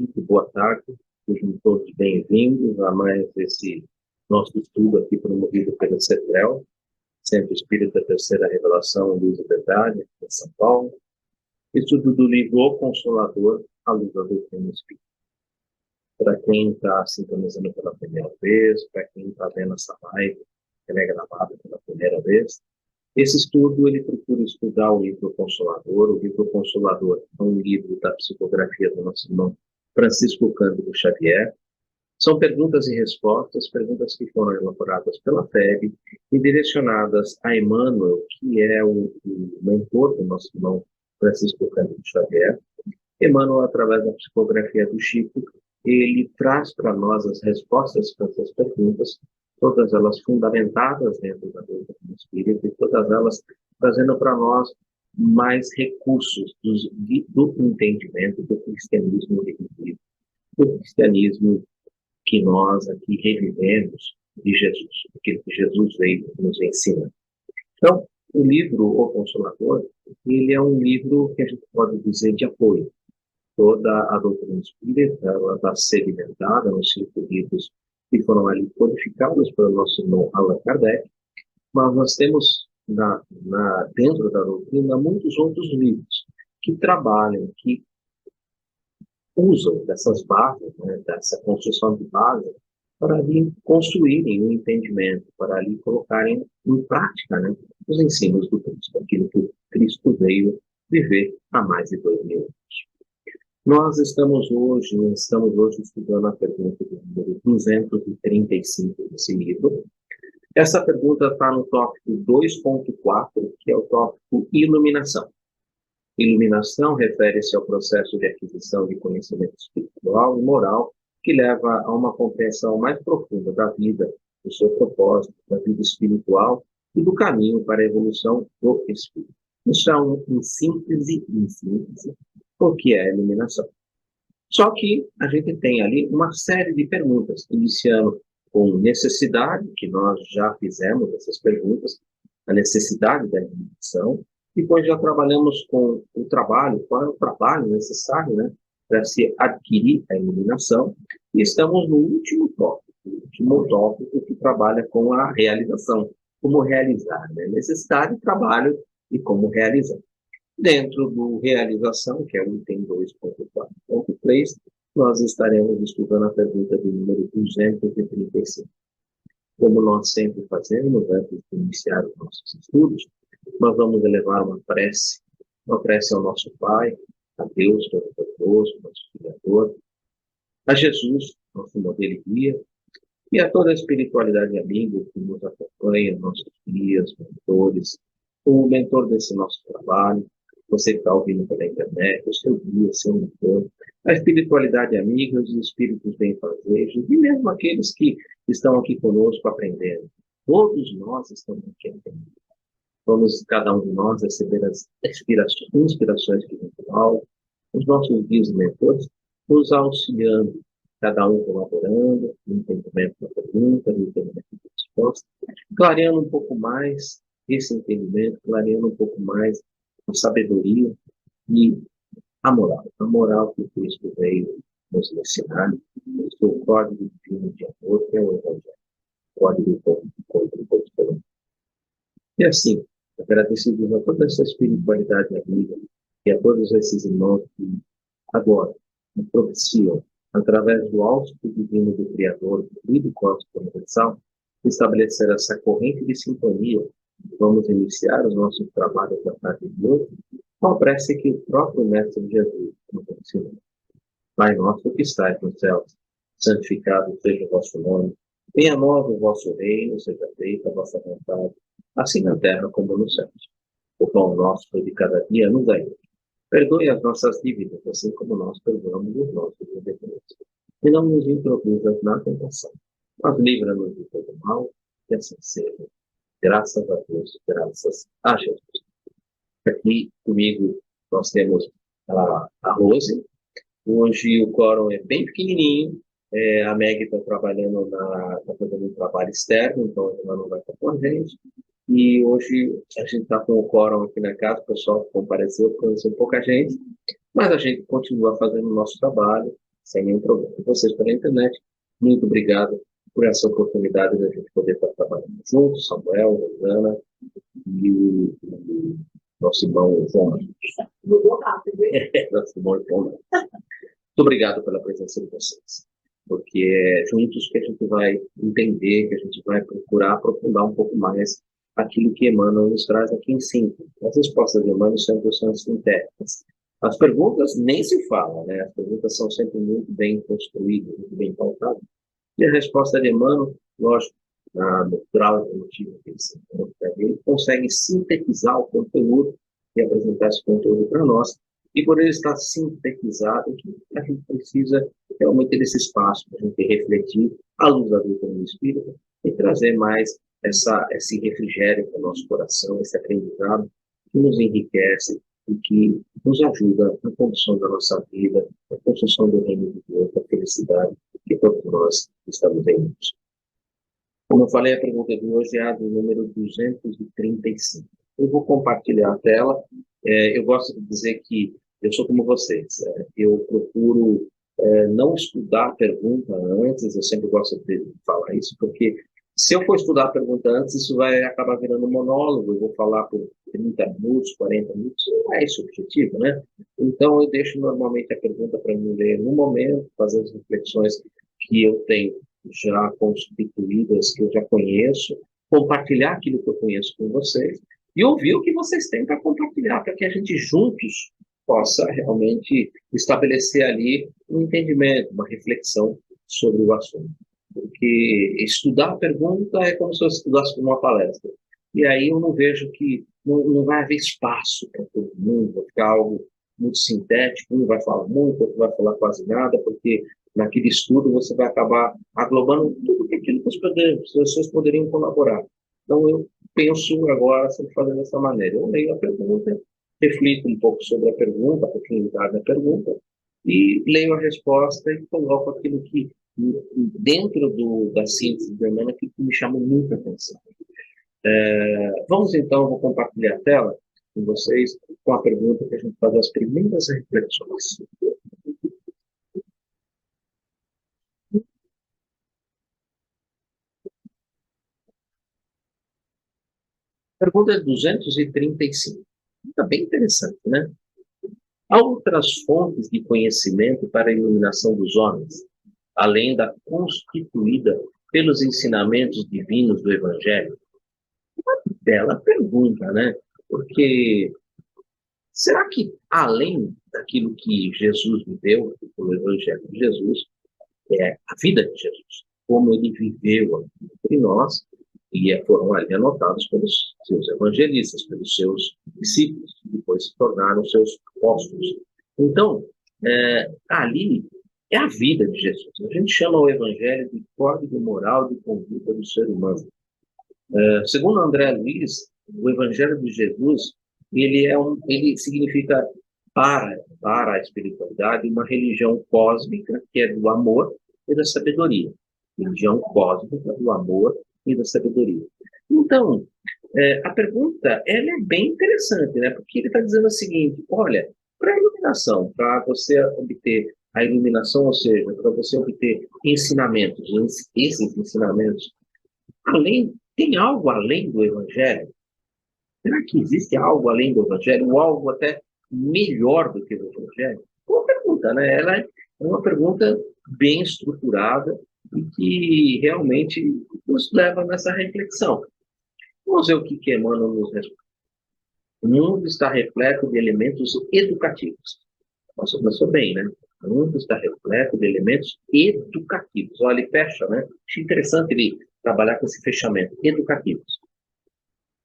Muito boa tarde, sejam todos bem-vindos a mais esse nosso estudo aqui promovido pela CETREL, Centro Espírita Terceira Revelação, Luz e Verdade, em São Paulo. Estudo do livro O Consolador, a Luz da Doutrina Espírita. Para quem está sintonizando pela primeira vez, para quem está vendo essa live, que é gravada pela primeira vez, esse estudo ele procura estudar o livro Consolador. O livro Consolador é um livro da psicografia do nosso irmão Francisco Cândido Xavier. São perguntas e respostas, perguntas que foram elaboradas pela FEB e direcionadas a Emmanuel, que é o mentor do nosso irmão Francisco Cândido Xavier. Emmanuel, através da psicografia do Chico, ele traz para nós as respostas para essas perguntas, todas elas fundamentadas dentro da doutrina espírita e todas elas trazendo para nós mais recursos do entendimento do cristianismo revivido, do cristianismo que nós aqui revivemos de Jesus, aquilo que Jesus veio nos ensinar. Então, o livro O Consolador, ele é um livro que a gente pode dizer de apoio. Toda a doutrina espírita, ela está sedimentada nos 5 livros que foram ali codificados pelo nosso irmão Allan Kardec, mas nós temos dentro da doutrina muitos outros livros que trabalham, que usam dessas bases, dessa construção de base, para ali construírem um entendimento, para ali colocarem em prática os ensinos do Cristo, aquilo que o Cristo veio viver há mais de 2000 anos. Nós estamos hoje estudando a pergunta do número 235 desse livro. Essa pergunta está no tópico 2.4, que é o tópico iluminação. Iluminação refere-se ao processo de aquisição de conhecimento espiritual e moral que leva a uma compreensão mais profunda da vida, do seu propósito, da vida espiritual e do caminho para a evolução do espírito. Isso é em síntese, o que é a iluminação. Só que a gente tem ali uma série de perguntas, iniciando com necessidade, que nós já fizemos essas perguntas, a necessidade da iluminação. Depois já trabalhamos com o trabalho, qual é o trabalho necessário para se adquirir a iluminação. E estamos no último tópico que trabalha com a realização, como realizar, necessidade, trabalho e como realizar. Dentro do realização, que é o item 2.4.3, nós estaremos estudando a pergunta do número 235. Como nós sempre fazemos, antes de iniciar os nossos estudos, nós vamos elevar uma prece ao nosso Pai, a Deus Todo-Poderoso, nosso Criador, a Jesus, nosso modelo e guia, e a toda a espiritualidade amiga que nos acompanha, nossos guias, mentores, o mentor desse nosso trabalho, você que está ouvindo pela internet, o seu guia, seu mentor, a espiritualidade amiga, os espíritos benfazejos, e mesmo aqueles que estão aqui conosco aprendendo. Todos nós estamos aqui aprendendo. Vamos, cada um de nós, receber as inspirações que vêm do alto, os nossos guias e mentores, nos auxiliando, cada um colaborando no entendimento da pergunta, no entendimento da resposta, clareando um pouco mais esse entendimento, clareando um pouco mais a sabedoria e a moral que o Cristo veio nos ensinar, o código divino de amor, que é o Evangelho, o código do povo. E assim, agradecidos a toda essa espiritualidade amiga e a todos esses irmãos que agora me propiciam, através do auxílio divino do Criador, do Livro Cósmico Universal, estabelecer essa corrente de sintonia. Vamos iniciar os nossos trabalhos da tarde de hoje com a prece que o próprio Mestre Jesus nos ensinou. Pai nosso que estais nos céus, santificado seja o vosso nome. Venha a nós o vosso reino, seja feita a vossa vontade, assim na terra como nos céus. O pão nosso de cada dia nos dai hoje. Perdoe as nossas dívidas, assim como nós perdoamos os nossos devedores. E não nos introduzas na tentação, mas livra-nos de todo mal, que assim seja. Graças a Deus, graças a Jesus. Aqui comigo nós temos a Rose. Hoje o quórum é bem pequenininho. A Meg está trabalhando, está fazendo um trabalho externo, então ela não vai estar com a gente. E hoje a gente está com o quórum aqui na casa, o pessoal compareceu, conheceu pouca gente, mas a gente continua fazendo o nosso trabalho, sem nenhum problema. E vocês pela internet, muito obrigado por essa oportunidade de a gente poder estar trabalhando juntos, Samuel, Rosana e o nosso irmão João. Mudou rápido, hein? Nosso irmão João. Muito obrigado pela presença de vocês, porque é juntos que a gente vai entender, que a gente vai procurar aprofundar um pouco mais aquilo que Emmanuel nos traz aqui em 5. As respostas de Emmanuel sempre são sintéticas. As perguntas nem se fala, né? As perguntas são sempre muito bem construídas, muito bem pautadas. E a resposta de Emmanuel, lógico, no grau evolutivo que ele consegue sintetizar o conteúdo e apresentar esse conteúdo para nós. E por ele estar sintetizado, a gente precisa realmente desse espaço para a gente refletir à luz da doutrina espírita e trazer mais esse refrigério para o nosso coração, esse aprendizado que nos enriquece e que nos ajuda na condução da nossa vida, na construção do reino de Deus, da felicidade que todos nós estamos em busca. Como eu falei, a pergunta de hoje é a do número 235. Eu vou compartilhar a tela. Eu gosto de dizer que eu sou como vocês. Eu procuro não estudar a pergunta antes, eu sempre gosto de falar isso, porque se eu for estudar a pergunta antes, isso vai acabar virando um monólogo, eu vou falar por 30 minutos, 40 minutos, não é esse o objetivo, né? Então, eu deixo normalmente a pergunta para mim ler no momento, fazer as reflexões que eu tenho já constituídas, que eu já conheço, compartilhar aquilo que eu conheço com vocês e ouvir o que vocês têm para compartilhar, para que a gente juntos possa realmente estabelecer ali um entendimento, uma reflexão sobre o assunto. Porque estudar a pergunta é como se eu estudasse uma palestra. E aí eu não vejo que não vai haver espaço para todo mundo, vai ficar algo muito sintético, um vai falar muito, outro vai falar quase nada, porque naquele estudo você vai acabar aglobando tudo aquilo que as pessoas poderiam colaborar. Então eu penso agora sempre fazer dessa maneira. Eu leio a pergunta, reflito um pouco sobre a pergunta, a profundidade da pergunta, e leio a resposta e coloco aquilo que dentro da síntese do Emmanuel que me chama muita atenção. Vamos então, vou compartilhar a tela com vocês com a pergunta que a gente faz as primeiras reflexões. Pergunta 235. Está bem interessante, né? Há outras fontes de conhecimento para a iluminação dos homens, além da constituída pelos ensinamentos divinos do Evangelho? Uma bela pergunta, né? Porque será que, além daquilo que Jesus viveu, o Evangelho de Jesus, a vida de Jesus, como ele viveu entre nós, e foram ali anotados pelos seus evangelistas, pelos seus discípulos, que depois se tornaram seus apóstolos. Então, ali é a vida de Jesus. A gente chama o Evangelho de código moral de conduta do ser humano. Segundo André Luiz, o Evangelho de Jesus, ele significa para a espiritualidade uma religião cósmica que é do amor e da sabedoria. Religião cósmica do amor e da sabedoria. Então, a pergunta ela é bem interessante, né? Porque ele está dizendo o seguinte: olha, para a iluminação, para você obter a iluminação, ou seja, para você obter ensinamentos, esses ensinamentos, tem algo além do Evangelho? Será que existe algo além do Evangelho, ou algo até melhor do que o Evangelho? É uma pergunta, né? Ela é uma pergunta bem estruturada e que realmente nos leva nessa reflexão. Vamos ver o que Emmanuel nos responde. O mundo está repleto de elementos educativos. Nossa, começou bem, né? O mundo está repleto de elementos educativos. Olha, ele fecha, né? Acho interessante ele trabalhar com esse fechamento. Educativos.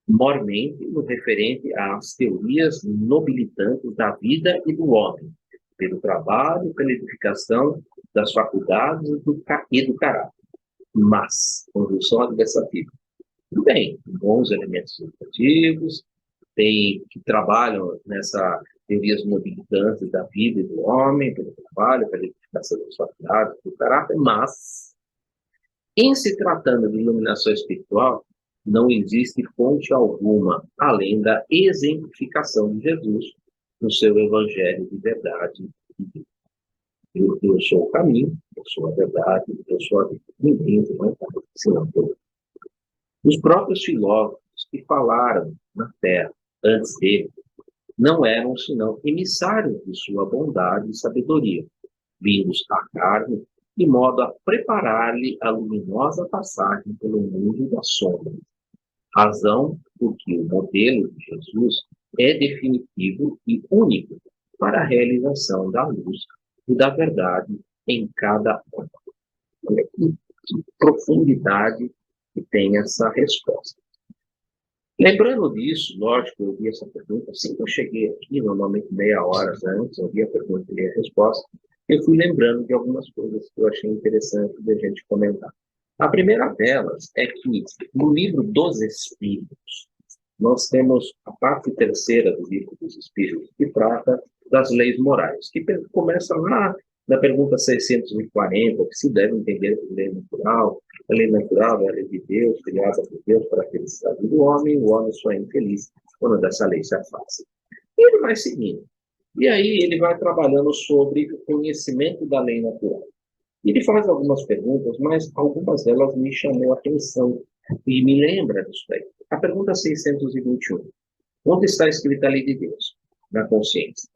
Mormente no referente às teorias nobilitantes da vida e do homem, pelo trabalho, pela edificação das faculdades e do caráter. Mas, conjunção adversativa. Tudo bem, bons elementos educativos, que trabalham nessas teorias nobilitantes da vida e do homem, pelo trabalho, pela edificação das faculdades, do caráter, mas, em se tratando de iluminação espiritual, não existe fonte alguma além da exemplificação de Jesus no seu evangelho de verdade e vida. Eu sou o caminho, eu sou a verdade, eu sou a vida. Ninguém não está ensinando por. Os próprios filósofos que falaram na Terra antes dele não eram senão emissários de sua bondade e sabedoria, vindos à carne, de modo a preparar-lhe a luminosa passagem pelo mundo das sombras. Razão porque o modelo de Jesus é definitivo e único para a realização da luz e da verdade em cada homem. Olha que profundidade que tem essa resposta. Lembrando disso, lógico, eu vi essa pergunta, assim que eu cheguei aqui, normalmente meia hora antes, eu vi a pergunta e a resposta, eu fui lembrando de algumas coisas que eu achei interessante de a gente comentar. A primeira delas é que no livro dos Espíritos, nós temos a parte terceira do livro dos Espíritos, que trata das leis morais, que começa lá na pergunta 640, que se deve entender por lei natural. A lei natural é a lei de Deus, criada por Deus para a felicidade do homem, o homem só é infeliz quando dessa lei se afasta. E ele vai seguindo. E aí ele vai trabalhando sobre o conhecimento da lei natural. Ele faz algumas perguntas, mas algumas delas me chamou a atenção e me lembra disso daí. A pergunta 621. Onde está escrita a lei de Deus? Na consciência.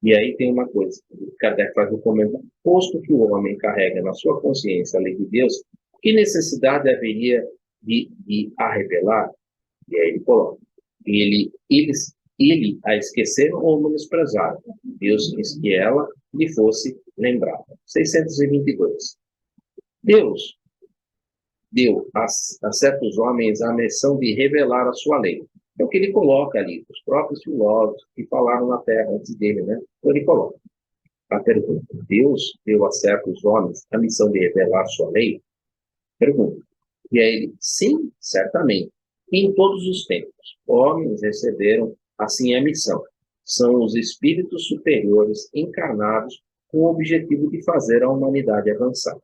E aí tem uma coisa, o Kardec faz um comentário. Posto que o homem carrega na sua consciência a lei de Deus, que necessidade haveria de a revelar? E aí ele coloca. Ele a esqueceram ou menosprezaram. Deus quis que ela lhe fosse lembrada. 622. Deus deu a certos homens a missão de revelar a sua lei. É o que ele coloca ali, os próprios filósofos que falaram na Terra antes dele, né? Então ele coloca. A pergunta, Deus deu a certos homens a missão de revelar a sua lei? Pergunta. E aí ele, sim, certamente. Em todos os tempos, homens receberam assim a missão. São os espíritos superiores encarnados com o objetivo de fazer a humanidade avançar.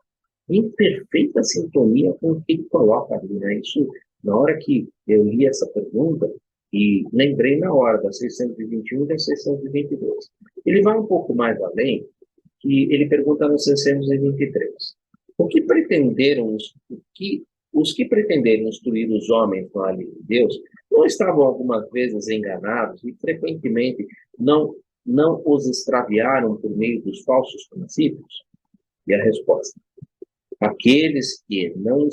Em perfeita sintonia com o que ele coloca ali, né? Isso, na hora que eu li essa pergunta, e lembrei na hora da 621 e da 622. Ele vai um pouco mais além, que ele pergunta no 623. Os que pretenderam instruir os homens com a lei de Deus não estavam algumas vezes enganados e frequentemente não os extraviaram por meio dos falsos princípios? E a resposta: aqueles que, não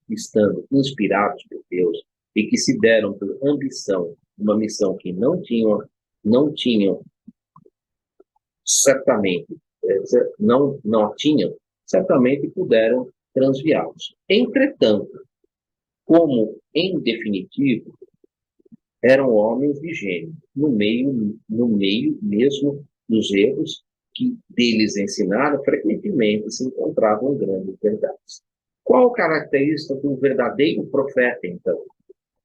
estando inspirados por Deus e que se deram por ambição uma missão que não tinham certamente, não tinham, certamente puderam transviá-los. Entretanto, como em definitivo eram homens de gênio, no meio mesmo dos erros que deles ensinaram, frequentemente se encontravam grandes verdades. Qual característica do verdadeiro profeta, então?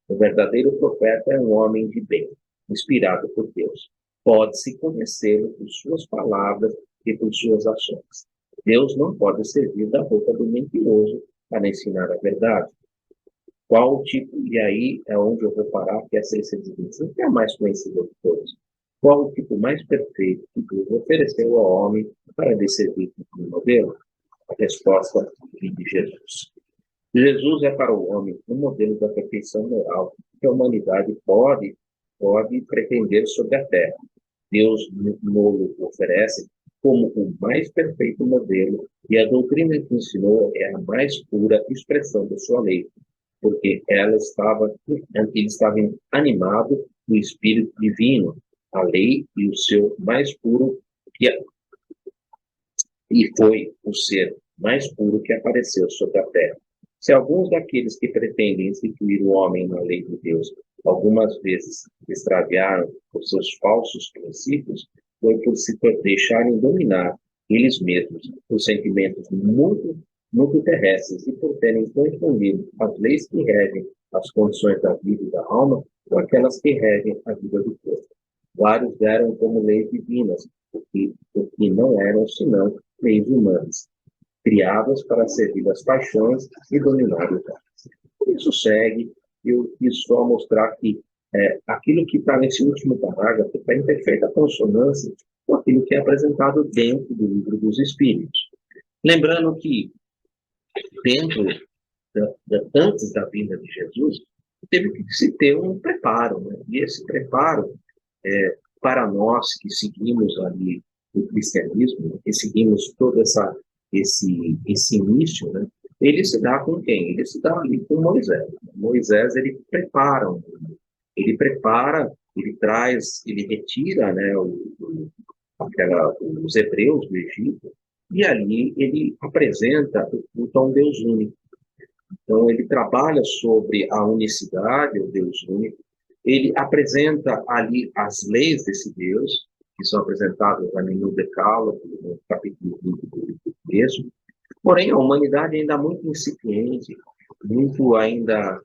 O verdadeiro profeta é um homem de bem, inspirado por Deus. Pode-se conhecê-lo por suas palavras e por suas ações. Deus não pode servir da roupa do mentiroso para ensinar a verdade. Qual o tipo, e aí é onde eu vou parar, que é a 625, que é a mais conhecida de todos. Qual o tipo mais perfeito que Deus ofereceu ao homem para lhe servir como modelo? A resposta vem de Jesus. Jesus é para o homem um modelo da perfeição moral que a humanidade pode pretender sobre a terra. Deus nos oferece como o mais perfeito modelo e a doutrina que ensinou é a mais pura expressão da sua lei, porque ele estava animado do Espírito Divino, a lei e o seu mais puro, e foi o ser mais puro que apareceu sobre a terra. Se alguns daqueles que pretendem instituir o homem na lei de Deus algumas vezes extraviaram os seus falsos princípios, foi por se deixarem dominar eles mesmos por sentimentos muito terrestres e por terem confundido as leis que regem as condições da vida e da alma com aquelas que regem a vida do corpo. Vários deram como leis divinas, o que não eram senão leis humanas, criadas para servir as paixões e dominar os homens. Isso segue, eu quis só mostrar que aquilo que está nesse último parágrafo está em perfeita consonância com aquilo que é apresentado dentro do livro dos Espíritos. Lembrando que, dentro antes da vinda de Jesus, teve que se ter um preparo, né? E esse preparo, para nós que seguimos ali o cristianismo, que seguimos todo esse início, né? Ele se dá com quem? Ele se dá ali com Moisés. Moisés, ele prepara, ele traz, ele retira, né, os hebreus do Egito, e ali ele apresenta o culto a um Deus único. Então, ele trabalha sobre a unicidade, o Deus único. Ele apresenta ali as leis desse Deus, que são apresentadas ali no Decálogo, no capítulo 20 do livro mesmo. Porém, a humanidade ainda é muito incipiente, muito ainda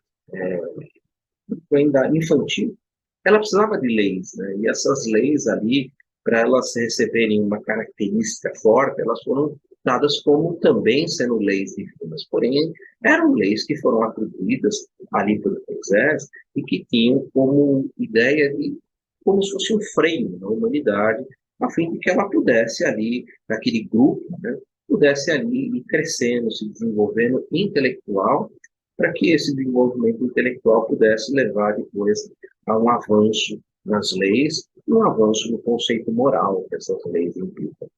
infantil. Ela precisava de leis, né? E essas leis ali, para elas receberem uma característica forte, elas foram dadas como também sendo leis divinas. Porém, eram leis que foram atribuídas ali por Moisés e que tinham como ideia de como se fosse um freio na humanidade, a fim de que ela pudesse ali, naquele grupo, né, pudesse ali ir crescendo, se desenvolvendo intelectual, para que esse desenvolvimento intelectual pudesse levar depois a um avanço nas leis e um avanço no conceito moral que essas leis implicam.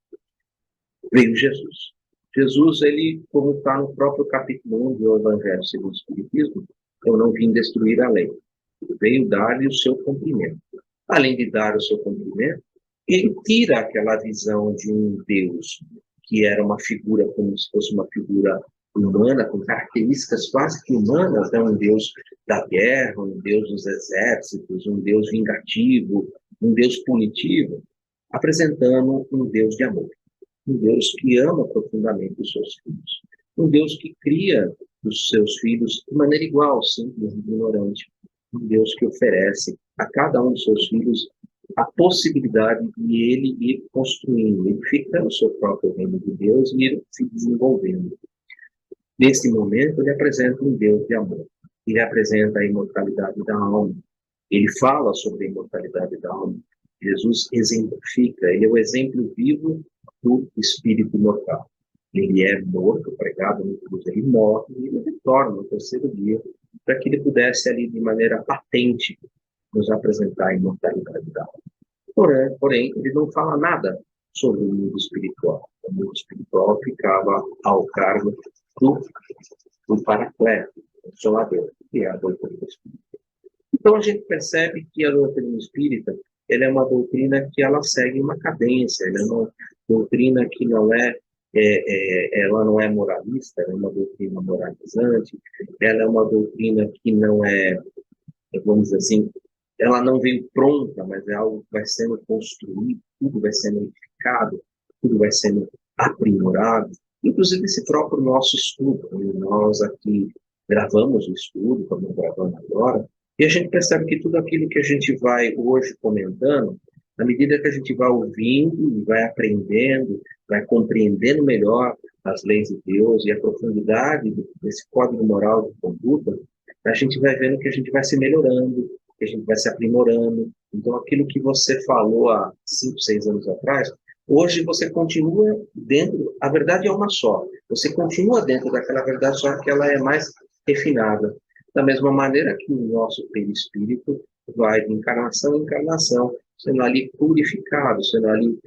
Veio Jesus. Jesus, ele, como está no próprio capítulo 1 do Evangelho segundo o Espiritismo, eu não vim destruir a lei. Ele veio dar-lhe o seu cumprimento. Além de dar o seu cumprimento, ele tira aquela visão de um Deus que era uma figura como se fosse uma figura humana, com características quase que humanas, né? Um Deus da guerra, um Deus dos exércitos, um Deus vingativo, um Deus punitivo, apresentando um Deus de amor. Um Deus que ama profundamente os seus filhos. Um Deus que cria os seus filhos de maneira igual, simples e ignorante. Um Deus que oferece a cada um dos seus filhos a possibilidade de ele ir construindo, edificando o seu próprio reino de Deus e ir se desenvolvendo. Nesse momento, ele apresenta um Deus de amor. Ele apresenta a imortalidade da alma. Ele fala sobre a imortalidade da alma. Jesus exemplifica, ele é o exemplo vivo do espírito imortal. Ele é morto, pregado no cruz, ele morre e ele retorna no terceiro dia, para que ele pudesse ali, de maneira patente, nos apresentar a imortalidade da alma. Porém, ele não fala nada sobre o mundo espiritual. O mundo espiritual ficava ao cargo do Paracleto, do Consolador, que é a doutrina espírita. Então, a gente percebe que a doutrina espírita ela é uma doutrina que ela segue uma cadência, ela é uma doutrina que ela não é moralista, ela é uma doutrina moralizante, ela é uma doutrina que não é, vamos dizer assim, ela não veio pronta, mas é algo que vai sendo construído, tudo vai sendo edificado, tudo vai sendo aprimorado, inclusive esse próprio nosso estudo. Nós aqui gravamos o estudo, como gravando agora, e a gente percebe que tudo aquilo que a gente vai hoje comentando, à medida que a gente vai ouvindo, vai aprendendo, vai compreendendo melhor as leis de Deus e a profundidade desse código moral de conduta, a gente vai vendo que a gente vai se melhorando, que a gente vai se aprimorando. Então, aquilo que você falou há 5, 6 anos atrás, hoje você continua dentro, a verdade é uma só, você continua dentro daquela verdade, só que ela é mais refinada. Da mesma maneira que o nosso perispírito vai de encarnação em encarnação, sendo ali purificado, sendo ali,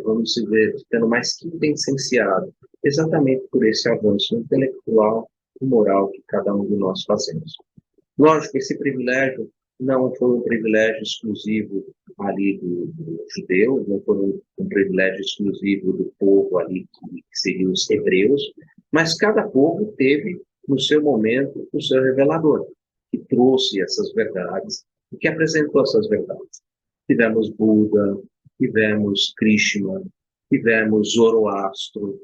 vamos dizer, ficando mais quintessenciado, exatamente por esse avanço intelectual e moral que cada um de nós fazemos. Lógico, esse privilégio não foi um privilégio exclusivo ali do judeu, não foi um privilégio exclusivo do povo ali, que seriam os hebreus, mas cada povo teve, no seu momento, o seu revelador, que trouxe essas verdades e que apresentou essas verdades. Tivemos Buda, tivemos Krishna, tivemos Zoroastro,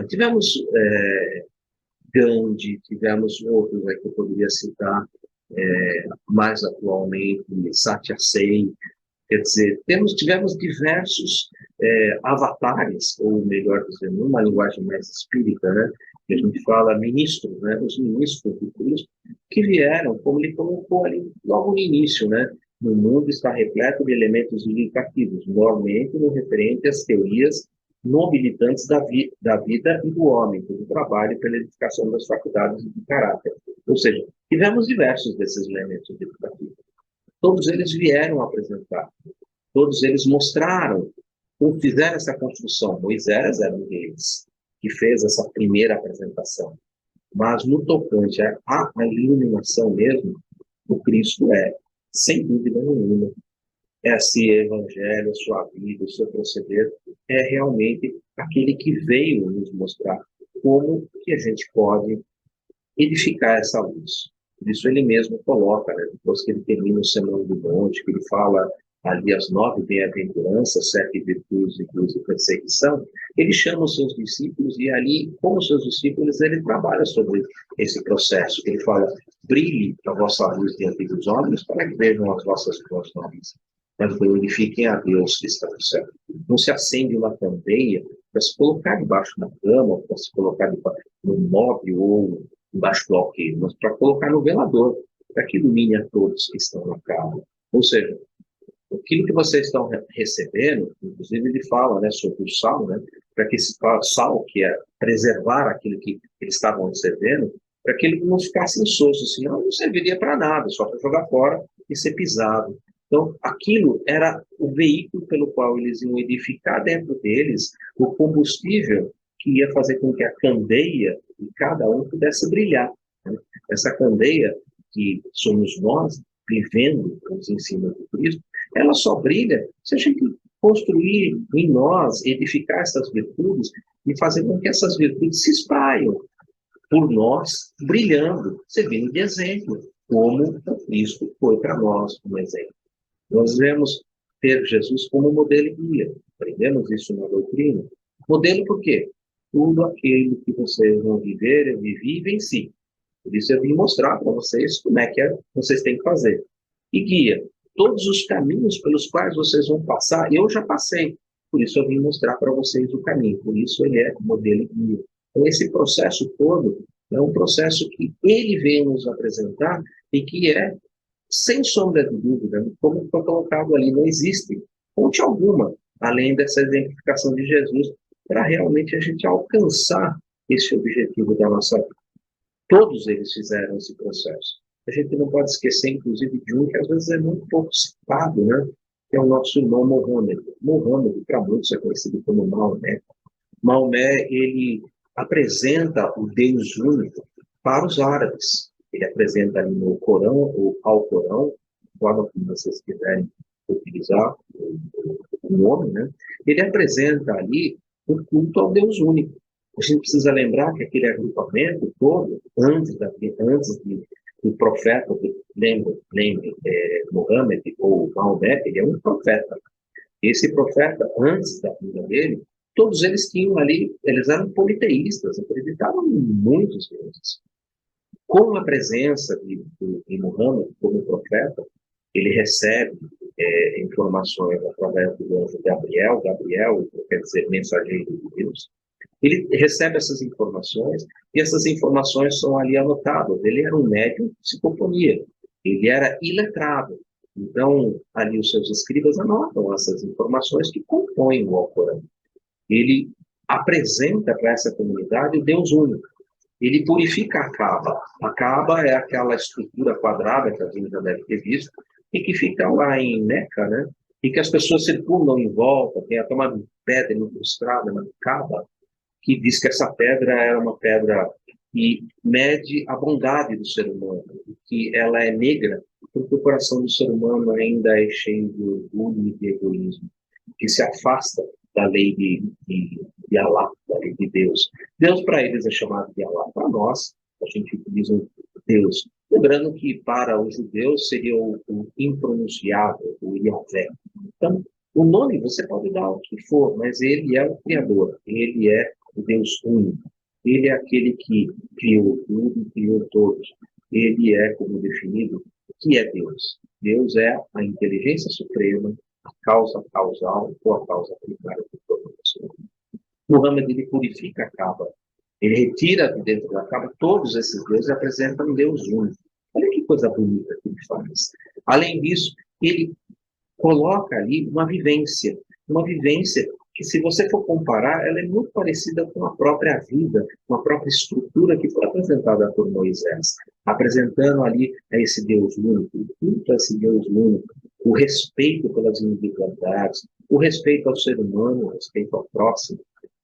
tivemos Gandhi, tivemos outros aí que eu poderia citar mais atualmente, Satya Sai. Quer dizer, tivemos diversos avatares, ou melhor dizendo, numa linguagem mais espírita, né? Que a gente fala ministros, né? Os ministros do Cristo, que vieram, como ele colocou ali logo no início, né? no mundo está repleto de elementos indicativos, normalmente no referente às teorias nobilitantes da vida e do homem, do trabalho pela edificação das faculdades de caráter. Ou seja, tivemos diversos desses elementos indicativos. Todos eles vieram apresentar, todos eles mostraram como fizeram essa construção. Moisés era um deles, que fez essa primeira apresentação. Mas no tocante à iluminação mesmo, o Cristo é, sem dúvida nenhuma, esse evangelho, a sua vida, o seu proceder, é realmente aquele que veio nos mostrar como que a gente pode edificar essa luz. Por isso ele mesmo coloca, né, depois que ele termina o Sermão do Monte, que ele fala ali as 9 bem-aventuranças, 7 virtudes e cruz de perseguição, ele chama os seus discípulos e ali, com os seus discípulos, ele trabalha sobre esse processo. Ele fala, brilhe a vossa luz diante dos homens para que vejam as vossas boas obras, mas glorifiquem a Deus que está no céu. Não se acende uma candeia para se colocar debaixo da cama, para se colocar no móvel ou embaixo do alqueire, mas para colocar no velador, para que ilumine a todos que estão na casa. Ou seja, aquilo que vocês estão recebendo, inclusive ele fala, né, sobre o sal, né, para que esse sal, que é preservar aquilo que eles estavam recebendo, para que ele não ficasse insosso, senão não serviria para nada, só para jogar fora e ser pisado. Então, aquilo era o veículo pelo qual eles iam edificar dentro deles o combustível que ia fazer com que a candeia de cada um pudesse brilhar. Né? Essa candeia, que somos nós, vivendo os ensinos de Cristo, ela só brilha se a gente construir em nós, edificar essas virtudes e fazer com que essas virtudes se espalhem por nós, brilhando, servindo de exemplo, como o Cristo foi para nós um exemplo. Nós devemos ter Jesus como modelo e guia. Aprendemos isso na doutrina. Modelo por quê? Tudo aquilo que vocês vão viver, eu vivi e venci. Por isso eu vim mostrar para vocês como é que vocês têm que fazer. E guia, todos os caminhos pelos quais vocês vão passar, eu já passei. Por isso eu vim mostrar para vocês o caminho. Por isso ele é modelo e guia. Então esse processo todo é um processo que ele veio nos apresentar e que é, sem sombra de dúvida, como foi colocado ali, não existe fonte alguma, além dessa identificação de Jesus, para realmente a gente alcançar esse objetivo da nossa vida. Todos eles fizeram esse processo. A gente não pode esquecer, inclusive, de um que às vezes é muito pouco citado, né? Que é o nosso irmão Mohammed. Mohammed, para muitos, é conhecido como Maomé. Maomé, ele apresenta o Deus único para os árabes. Ele apresenta ali no Corão, ou Alcorão, forma como vocês quiserem utilizar o nome, né? Ele apresenta ali o culto ao Deus único. A gente precisa lembrar que aquele agrupamento todo, antes do profeta, lembre, Mohammed ou Maomé, ele é um profeta. Esse profeta, antes da vinda dele, todos eles tinham ali, eles eram politeístas, acreditavam em muitos deuses. Com a presença de Muhammad como profeta, ele recebe informações através do anjo Gabriel, quer dizer, mensageiro de Deus. Ele recebe essas informações e essas informações são ali anotadas. Ele era um médium de psicofonia, ele era iletrado. Então, ali os seus escribas anotam essas informações que compõem o Alcorão. Ele apresenta para essa comunidade o Deus único. Ele purifica a Kaaba. A Kaaba é aquela estrutura quadrada que a gente já deve ter visto e que fica lá em Meca, né? E que as pessoas circulam em volta, tem até uma pedra incrustada na Kaaba, que diz que essa pedra é uma pedra que mede a bondade do ser humano, que ela é negra, porque o coração do ser humano ainda é cheio de orgulho e de egoísmo, que se afasta da lei de Allah, da lei de Deus. Deus para eles é chamado de Allah, para nós, a gente utiliza o Deus. Lembrando que para os judeus seria o impronunciável, o Yahvé. Então, o nome você pode dar o que for, mas ele é o Criador, ele é o Deus único. Ele é aquele que criou tudo e criou todos. Ele é, como definido, o que é Deus? Deus é a inteligência suprema, a causa causal ou a causa primária de toda a pessoa. Muhammad, ele purifica a Kaaba. Ele retira de dentro da Kaaba todos esses deuses e apresenta um Deus único. Olha que coisa bonita que ele faz. Além disso, ele coloca ali uma vivência que, se você for comparar, ela é muito parecida com a própria vida, com a própria estrutura que foi apresentada por Moisés, apresentando ali a esse Deus único, o culto a esse Deus único, o respeito pelas individualidades, o respeito ao ser humano, o respeito ao próximo.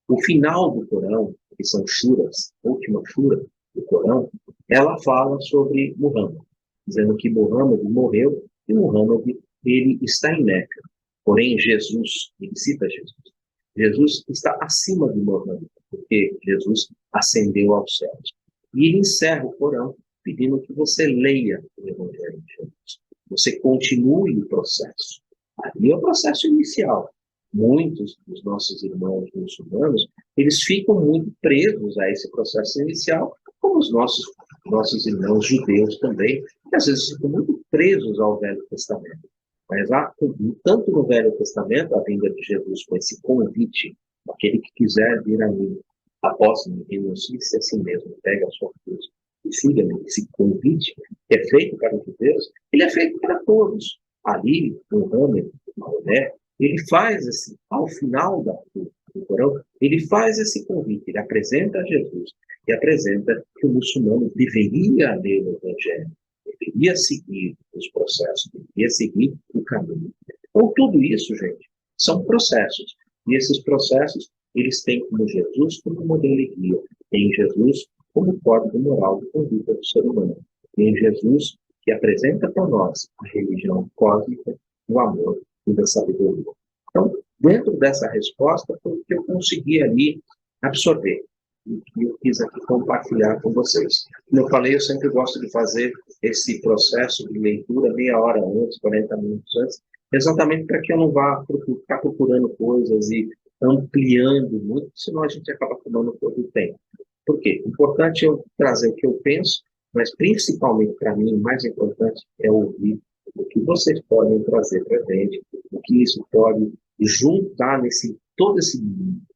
O final do Corão, que são shuras, a última shura do Corão, ela fala sobre Muhammad, dizendo que Muhammad morreu e Muhammad ele está em Meca. Porém, Jesus, ele cita Jesus, Jesus está acima de Muhammad, porque Jesus ascendeu aos céus. E ele encerra o Corão pedindo que você leia o Evangelho de Jesus. Você continue o processo. Ali é o processo inicial. Muitos dos nossos irmãos muçulmanos, eles ficam muito presos a esse processo inicial, como os nossos irmãos judeus também, que às vezes ficam muito presos ao Velho Testamento. Mas há, tanto no Velho Testamento, a vinda de Jesus com esse convite, aquele que quiser vir a mim, após-me, renuncie-se a si mesmo, pegue a sua cruz e siga-me. Esse convite que é feito para os judeus, ele é feito para todos. Ali, Muhammad, Maomé, ele faz esse, ao final do Corão, ele faz esse convite, ele apresenta Jesus e apresenta que o muçulmano deveria ler o Evangelho, deveria seguir os processos, deveria seguir o caminho. Então, tudo isso, gente, são processos. E esses processos, eles têm como Jesus como modelo e guia, em Jesus como código moral de conduta do ser humano, e em Jesus que apresenta para nós a religião cósmica, do amor e da sabedoria. Então, dentro dessa resposta, foi o que eu consegui ali absorver e que eu quis aqui compartilhar com vocês. Como eu falei, eu sempre gosto de fazer esse processo de leitura meia hora antes, 40 minutos antes, exatamente para que eu não vá ficar procurando coisas e ampliando muito, senão a gente acaba tomando todo o tempo. Por quê? Importante eu trazer o que eu penso, mas principalmente para mim, o mais importante é ouvir o que vocês podem trazer para a gente, o que isso pode juntar nesse todo esse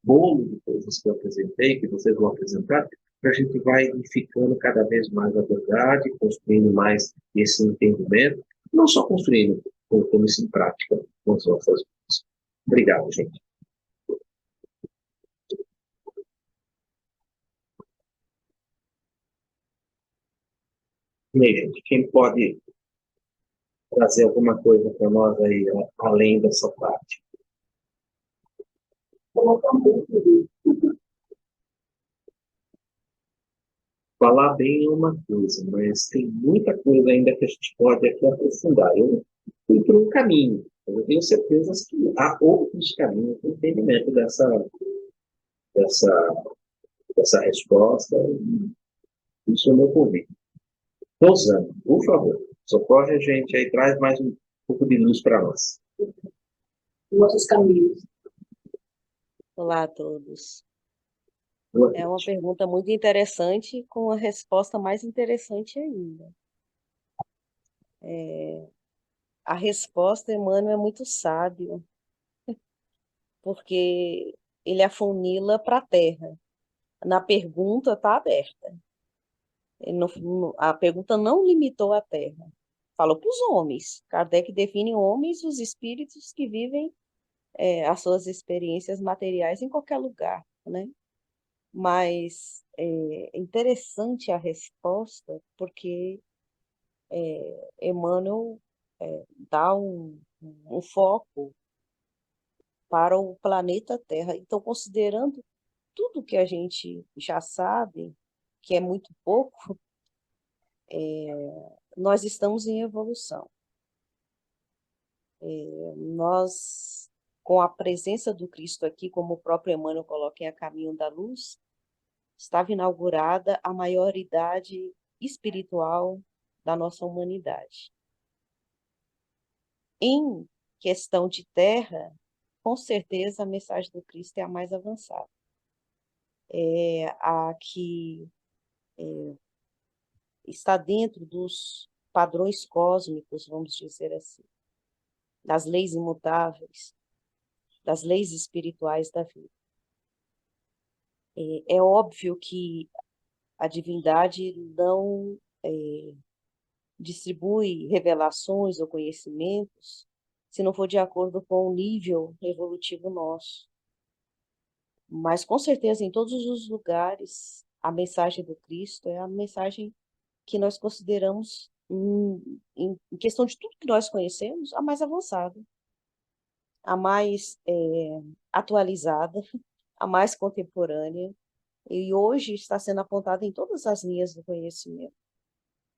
bolo de coisas que eu apresentei, que vocês vão apresentar, para a gente vai edificando cada vez mais a verdade, construindo mais esse entendimento, não só construindo, colocando isso em prática com as nossas vidas. Obrigado, gente. E aí, gente, quem pode trazer alguma coisa para nós aí, além dessa parte? Falar bem é uma coisa, mas tem muita coisa ainda que a gente pode aqui aprofundar. Eu fui por um caminho, eu tenho certeza que há outros caminhos de entendimento dessa, dessa resposta, e isso é o meu convite. Rosana, por favor, socorre a gente aí, traz mais um pouco de luz para nós. Nossos caminhos. Olá a todos. Boa É uma noite. pergunta muito interessante, com a resposta mais interessante ainda. A resposta, Emmanuel, é muito sábio, porque ele afunila para a Terra. Na pergunta está aberta. A pergunta não limitou a Terra. Falou para os homens. Kardec define homens os espíritos que vivem as suas experiências materiais em qualquer lugar, né? Mas é interessante a resposta, porque Emmanuel dá um foco para o planeta Terra. Então, considerando tudo que a gente já sabe, que é muito pouco, nós estamos em evolução. Nós, com a presença do Cristo aqui, como o próprio Emmanuel coloca em A Caminho da Luz, estava inaugurada a maioridade espiritual da nossa humanidade. Em questão de terra, com certeza a mensagem do Cristo é a mais avançada. É a que está dentro dos padrões cósmicos, vamos dizer assim, das leis imutáveis, das leis espirituais da vida. É óbvio que a divindade não distribui revelações ou conhecimentos se não for de acordo com o nível evolutivo nosso. Mas, com certeza, em todos os lugares, a mensagem do Cristo é a mensagem que nós consideramos, em questão de tudo que nós conhecemos, a mais avançada, a mais atualizada, a mais contemporânea, e hoje está sendo apontada em todas as linhas do conhecimento,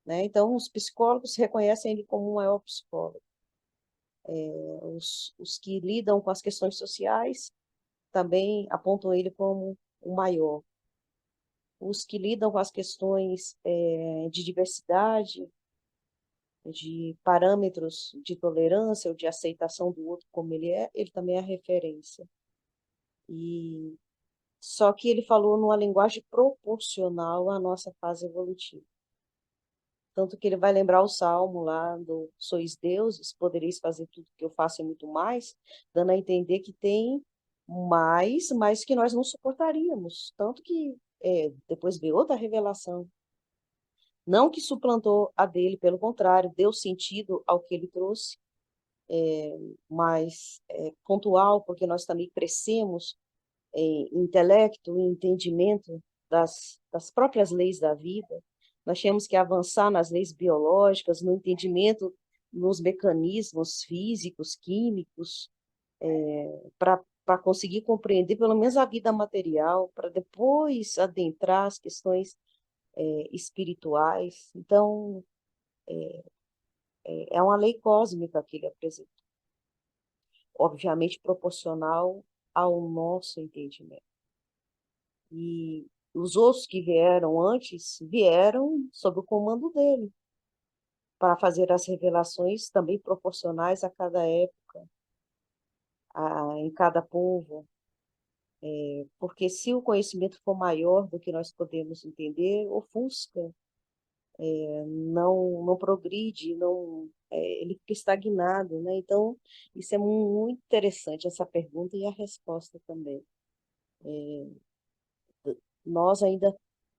né? Então, os psicólogos reconhecem ele como o maior psicólogo. Os que lidam com as questões sociais também apontam ele como o maior. Os que lidam com as questões de diversidade, de parâmetros de tolerância ou de aceitação do outro como ele também é a referência. E só que ele falou numa linguagem proporcional à nossa fase evolutiva. Tanto que ele vai lembrar o salmo lá do Sois deuses, podereis fazer tudo que eu faço e muito mais, dando a entender que tem mais, mas que nós não suportaríamos. Tanto que depois veio outra revelação. Não que suplantou a dele, pelo contrário, deu sentido ao que ele trouxe, mais pontual, porque nós também crescemos em intelecto e entendimento das próprias leis da vida. Nós tínhamos que avançar nas leis biológicas, no entendimento nos mecanismos físicos, químicos, para conseguir compreender pelo menos a vida material, para depois adentrar as questões espirituais. Então, é uma lei cósmica que ele apresenta, obviamente proporcional ao nosso entendimento. E os outros que vieram antes vieram sob o comando dele, para fazer as revelações também proporcionais a cada época, em cada povo, porque se o conhecimento for maior do que nós podemos entender, ofusca, não progride, ele fica estagnado, né? Então, isso é muito interessante, essa pergunta e a resposta também. Nós ainda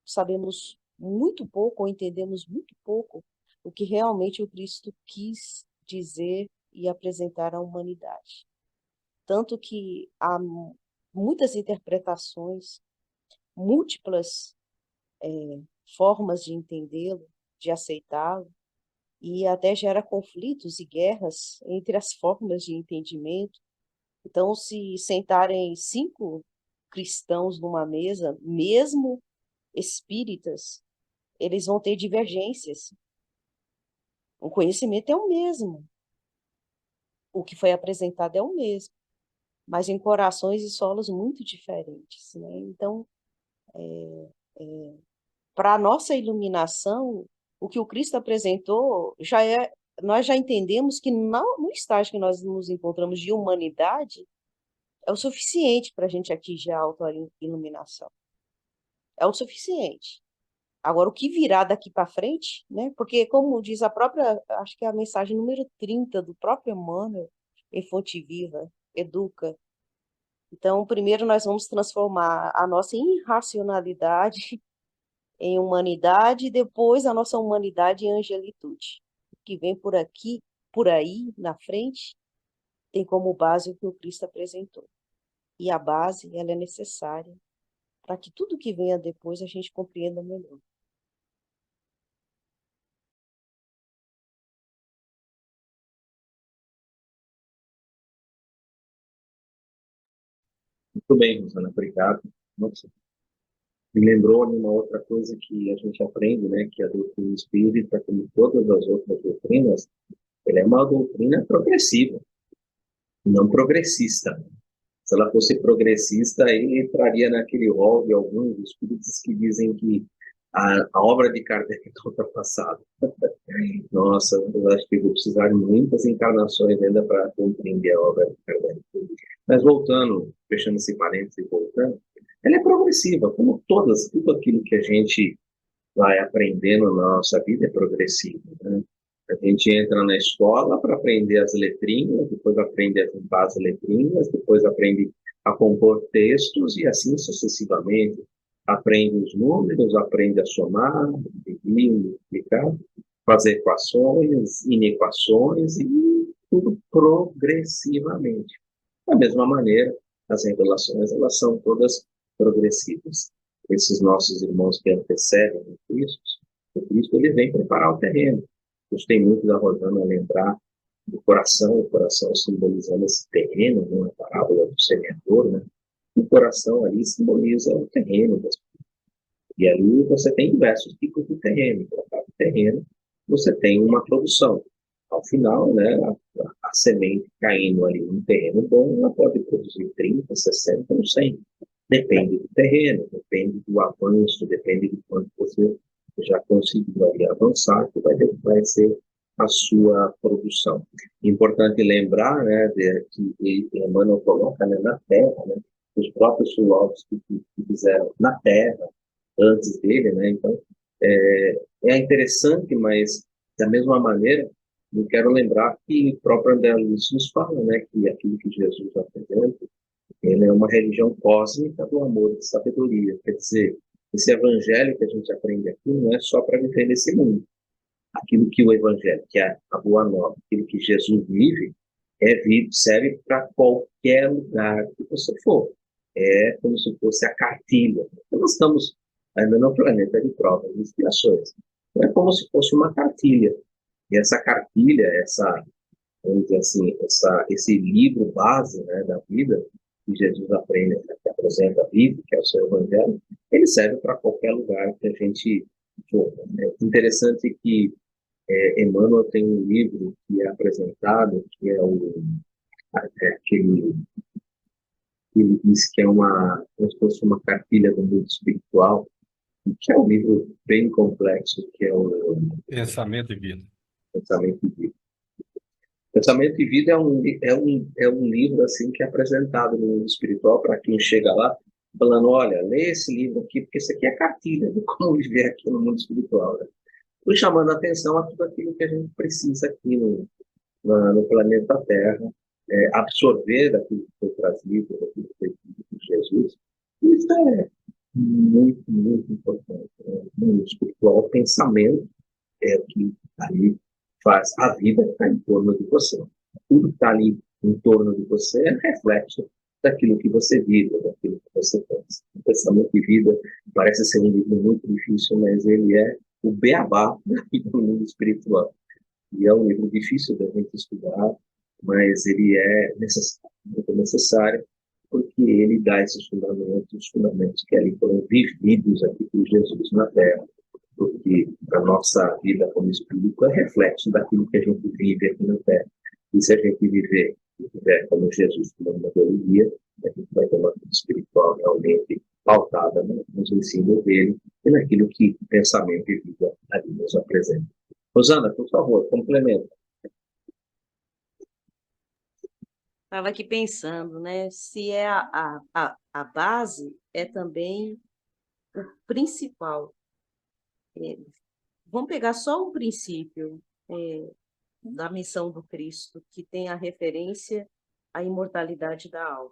sabemos muito pouco ou entendemos muito pouco o que realmente o Cristo quis dizer e apresentar à humanidade. Tanto que há muitas interpretações, múltiplas formas de entendê-lo, de aceitá-lo, e até gera conflitos e guerras entre as formas de entendimento. Então, se sentarem 5 cristãos numa mesa, mesmo espíritas, eles vão ter divergências. O conhecimento é o mesmo, o que foi apresentado é o mesmo, mas em corações e solos muito diferentes, né? Então, para a nossa iluminação, o que o Cristo apresentou nós já entendemos que no estágio que nós nos encontramos de humanidade, é o suficiente para a gente atingir a auto-iluminação. É o suficiente. Agora, o que virá daqui para frente, né? Porque, como diz a própria, acho que é a mensagem número 30 do próprio Emmanuel, em Fonte Viva, Educa. Então, primeiro nós vamos transformar a nossa irracionalidade em humanidade e depois a nossa humanidade em angelitude. O que vem por aqui, por aí, na frente, tem como base o que o Cristo apresentou. E a base, ela é necessária para que tudo que venha depois a gente compreenda melhor. Muito bem, Rosana, obrigado. Nossa, me lembrou de uma outra coisa que a gente aprende, né, que a doutrina espírita, como todas as outras doutrinas, ela é uma doutrina progressiva, não progressista. Se ela fosse progressista, aí entraria naquele rol de alguns espíritos que dizem que a obra de Kardec está ultrapassada. Nossa, eu acho que vou precisar de muitas encarnações ainda para compreender a obra de Kardec. Mas voltando, fechando esse parênteses e voltando, ela é progressiva, como todas, tudo aquilo que a gente vai aprendendo na nossa vida é progressivo, né? A gente entra na escola para aprender as letrinhas, depois aprende a limpar as letrinhas, depois aprende a compor textos e assim sucessivamente. Aprende os números, aprende a somar, dividir, multiplicar. fazer equações, inequações e tudo progressivamente. Da mesma maneira, as revelações, elas são todas progressivas. Esses nossos irmãos que antecedem o Cristo ele vem preparar o terreno. Gostei muito da Rosana lembrar do coração, o coração simbolizando esse terreno, né, a parábola do semeador, né? O coração ali simboliza o terreno. E ali você tem diversos tipos de terreno. Para cada terreno, você tem uma produção. Ao final, né, a semente caindo ali num terreno bom, ela pode produzir 30, 60 ou 100. Depende do terreno, depende do avanço, depende de quanto você já conseguiu ali avançar, que vai ser a sua produção. Importante lembrar, né, que Emmanuel coloca, né, na terra, né, os próprios filósofos que fizeram na terra, antes dele, né? Então, é interessante, mas da mesma maneira, eu quero lembrar que o próprio André Luiz nos fala, né, que aquilo que Jesus apresenta, ele é uma religião cósmica do amor e de sabedoria. Quer dizer, esse evangelho que a gente aprende aqui não é só para viver nesse mundo. Aquilo que o evangelho, que é a boa nova, aquilo que Jesus vive, serve para qualquer lugar que você for. É como se fosse a cartilha. Então, nós estamos ainda no planeta de provas e expiações. Então, é como se fosse uma cartilha. E essa cartilha, vamos dizer assim, esse livro base, né, da vida, que Jesus aprende, que apresenta a vida, que é o seu evangelho, ele serve para qualquer lugar que a gente for. É interessante que Emmanuel tem um livro que é apresentado, que é aquele que ele diz que é como se fosse uma cartilha do mundo espiritual, que é um livro bem complexo, que é o Pensamento e Vida. Pensamento e Vida. Pensamento e Vida é um livro assim que é apresentado no mundo espiritual para quem chega lá, falando, olha, lê esse livro aqui, porque isso aqui é cartilha de como viver aqui no mundo espiritual. Né? Fui chamando a atenção a tudo aquilo que a gente precisa aqui no planeta Terra, absorver daquilo que foi trazido, daquilo que foi dito por Jesus. Isso é muito, muito importante. Né? No mundo espiritual, o pensamento é o que ali faz a vida estar em torno de você. Tudo que está ali em torno de você é reflexo daquilo que você vive, daquilo que você pensa. O Pensamento de Vida parece ser um livro muito difícil, mas ele é o beabá do mundo espiritual. E é um livro difícil da gente estudar, mas ele é necessário, muito necessário, porque ele dá esses fundamentos, os fundamentos que ali foram vividos aqui por Jesus na Terra, porque a nossa vida como espírito é reflexo daquilo que a gente vive aqui na Terra. E se a gente viver como Jesus, como uma teoria, a gente vai ter uma vida espiritual realmente pautada nos ensinos dele e naquilo que o pensamento e vida ali nos apresenta. Rosana, por favor, complementa. Estava aqui pensando, né? Se é a base, é também o principal. Vamos pegar só um princípio da missão do Cristo, que tem a referência à imortalidade da alma.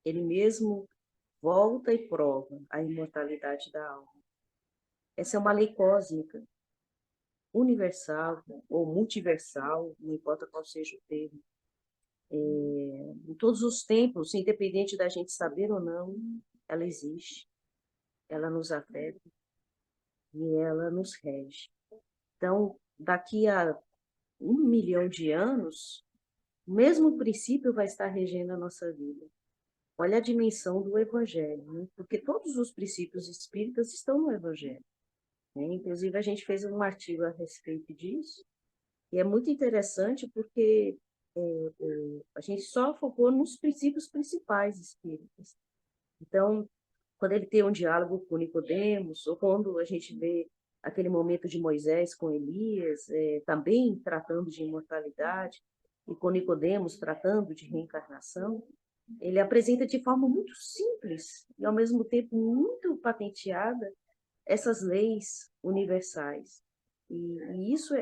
Ele mesmo volta e prova a imortalidade da alma. Essa é uma lei cósmica, universal ou multiversal, não importa qual seja o termo. Em todos os tempos, independente da gente saber ou não, ela existe, ela nos afeta e ela nos rege. Então, daqui a 1 milhão de anos, o mesmo princípio vai estar regendo a nossa vida. Olha a dimensão do Evangelho, né? Porque todos os princípios espíritas estão no Evangelho. Né? Inclusive, a gente fez um artigo a respeito disso, e é muito interessante porque a gente só focou nos princípios principais espíritas. Então, quando ele tem um diálogo com Nicodemos, ou quando a gente vê aquele momento de Moisés com Elias, também tratando de imortalidade, e com Nicodemos tratando de reencarnação, ele apresenta de forma muito simples e, ao mesmo tempo, muito patenteada essas leis universais. E isso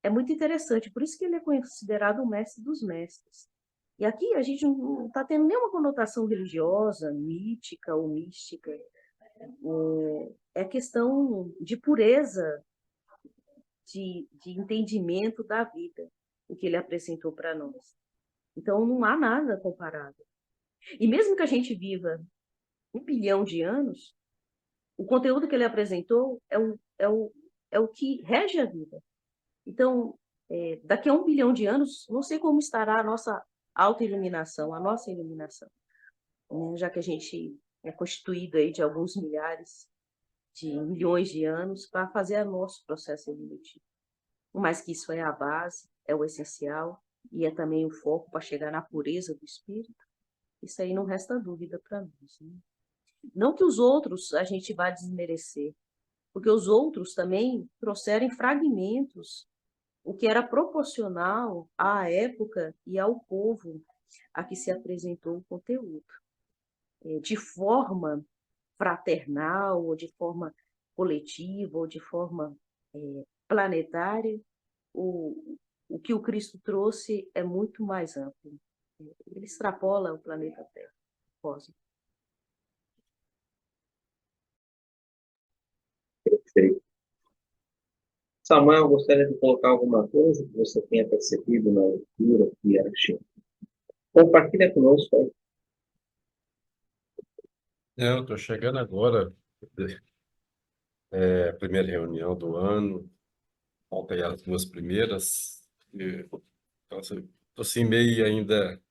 é muito interessante, por isso que ele é considerado o mestre dos mestres. E aqui a gente não está tendo nenhuma conotação religiosa, mítica ou mística. É questão de pureza de entendimento da vida, o que ele apresentou para nós. Então, não há nada comparável. E mesmo que a gente viva 1 bilhão de anos, o conteúdo que ele apresentou é o que rege a vida. Então, daqui a 1 bilhão de anos, não sei como estará a nossa autoiluminação, a nossa iluminação, né? Já que a gente é constituído aí de alguns milhares de milhões de anos para fazer o nosso processo evolutivo. Mas que isso é a base, é o essencial e é também o foco para chegar na pureza do espírito, isso aí não resta dúvida para nós, né? Não que os outros a gente vá desmerecer, porque os outros também trouxeram fragmentos, o que era proporcional à época e ao povo a que se apresentou o conteúdo. De forma fraternal, ou de forma coletiva, ou de forma planetária, o que o Cristo trouxe é muito mais amplo. Ele extrapola o planeta Terra. Cosmo. Perfeito. Samuel, gostaria de colocar alguma coisa que você tenha percebido na leitura que ache. Compartilha conosco aí. Eu estou chegando agora, a primeira reunião do ano, faltam aí as duas primeiras, estou assim, meio ainda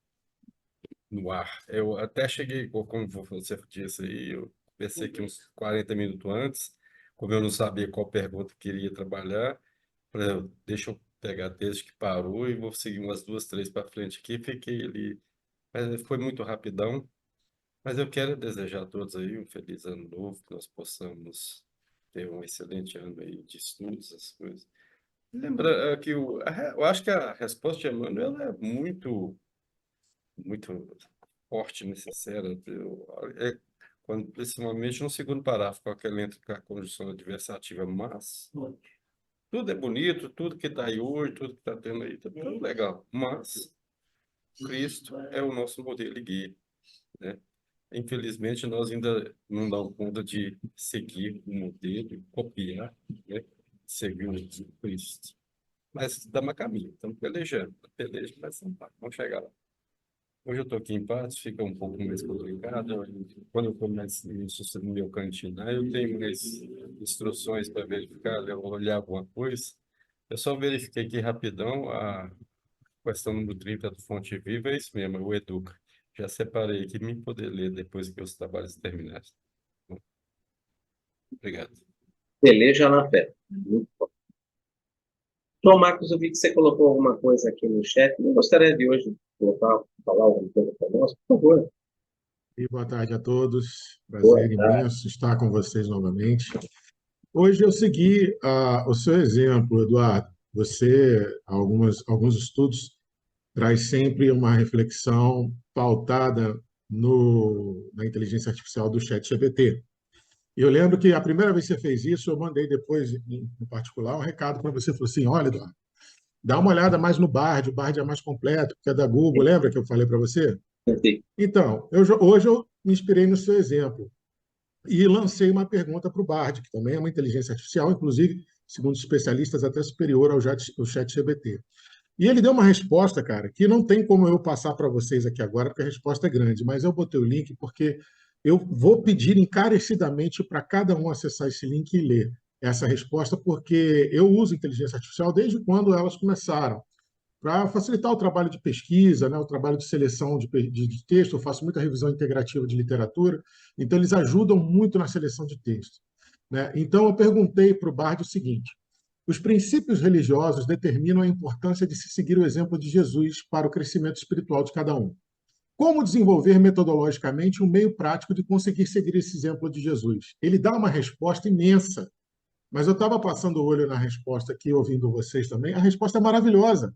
no ar. Eu até cheguei, como você disse aí, eu pensei que uns 40 minutos antes, como eu não sabia qual pergunta queria trabalhar, falei, deixa eu pegar desde que parou e vou seguir umas duas, três para frente aqui, fiquei ali, mas foi muito rapidão. Mas eu quero desejar a todos aí um feliz ano novo, que nós possamos ter um excelente ano aí de estudos, essas coisas. Lembra que eu acho que a resposta de Emmanuel é muito, muito forte, necessária. Principalmente no segundo parágrafo, com aquela entra com a conjunção adversativa, mas tudo é bonito, tudo que está aí hoje, tudo que está tendo aí, tá tudo legal. Mas Cristo é o nosso modelo e guia, né? Infelizmente, nós ainda não damos conta de seguir o modelo, copiar, né? Seguir o Cristo. Mas estamos a caminho, estamos pelejando, peleja, mas vamos chegar lá. Hoje eu estou aqui em Patos, fica um pouco mais complicado. Quando eu começo isso no meu cantinho, lá, eu tenho mais instruções para verificar, olhar alguma coisa. Eu só verifiquei aqui rapidão a questão número 30 do Fonte Viva, é isso mesmo, é o Educa. Já separei aqui para poder ler depois que os trabalhos terminarem. Obrigado. Peleja na fé. Muito bom. João Marcos, eu vi que você colocou alguma coisa aqui no chat. Eu gostaria de hoje falar alguma coisa para nós, por favor. E boa tarde a todos. Boa Prazer tarde. imenso estar com vocês novamente. Hoje eu segui o seu exemplo, Eduardo. Você, alguns estudos, traz sempre uma reflexão pautada na inteligência artificial do ChatGPT. E eu lembro que a primeira vez que você fez isso, eu mandei depois, em particular, um recado para você. Falou assim, olha, Eduardo, dá uma olhada mais no Bard, o Bard é mais completo, porque é da Google. Lembra que eu falei para você? Então, hoje eu me inspirei no seu exemplo e lancei uma pergunta para o Bard, que também é uma inteligência artificial, inclusive, segundo os especialistas, até superior ao ChatGPT. E ele deu uma resposta, cara, que não tem como eu passar para vocês aqui agora, porque a resposta é grande, mas eu botei o link porque eu vou pedir encarecidamente para cada um acessar esse link e ler essa resposta, porque eu uso inteligência artificial desde quando elas começaram para facilitar o trabalho de pesquisa, né, o trabalho de seleção de texto. Eu faço muita revisão integrativa de literatura, então eles ajudam muito na seleção de texto, né? Então eu perguntei para o Bard o seguinte: os princípios religiosos determinam a importância de se seguir o exemplo de Jesus para o crescimento espiritual de cada um. Como desenvolver metodologicamente um meio prático de conseguir seguir esse exemplo de Jesus? Ele dá uma resposta imensa, mas eu estava passando o olho na resposta aqui, ouvindo vocês também. A resposta é maravilhosa.